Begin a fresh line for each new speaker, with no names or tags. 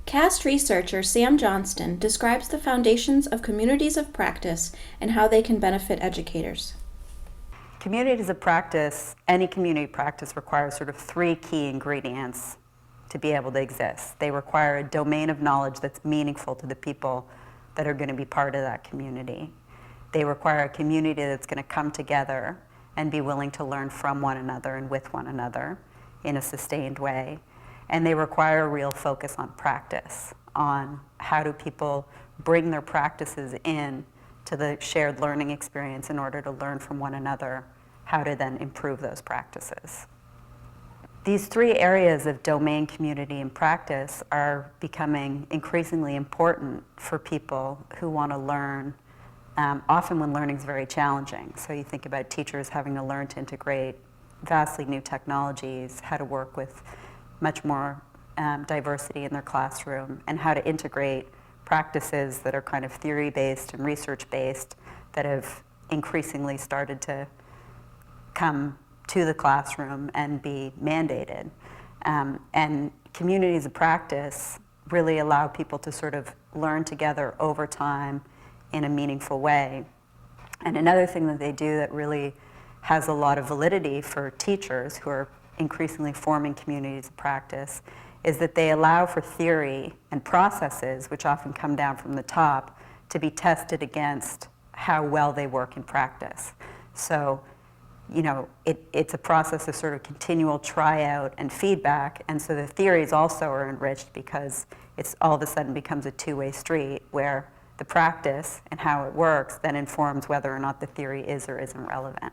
CAST researcher Sam Johnston describes the foundations of communities of practice and how they can benefit educators.
Communities of practice, any community practice requires sort of three key ingredients to be able to exist. They require a domain of knowledge that's meaningful to the people that are going to be part of that community. They require a community that's going to come together and be willing to learn from one another and with one another in a sustained way. And they require a real focus on practice, on how do people bring their practices in to the shared learning experience in order to learn from one another, how to then improve those practices. These three areas of domain, community, and practice are becoming increasingly important for people who want to learn, often when learning is very challenging. So you think about teachers having to learn to integrate vastly new technologies, how to work with much more diversity in their classroom, and how to integrate practices that are kind of theory-based and research-based that have increasingly started to come to the classroom and be mandated. And communities of practice really allow people to sort of learn together over time in a meaningful way. And another thing that they do that really has a lot of validity for teachers who are increasingly forming communities of practice is that they allow for theory and processes, which often come down from the top, to be tested against how well they work in practice. So, you know, it's a process of sort of continual tryout and feedback, and so the theories also are enriched because it's all of a sudden becomes a two-way street where the practice and how it works then informs whether or not the theory is or isn't relevant.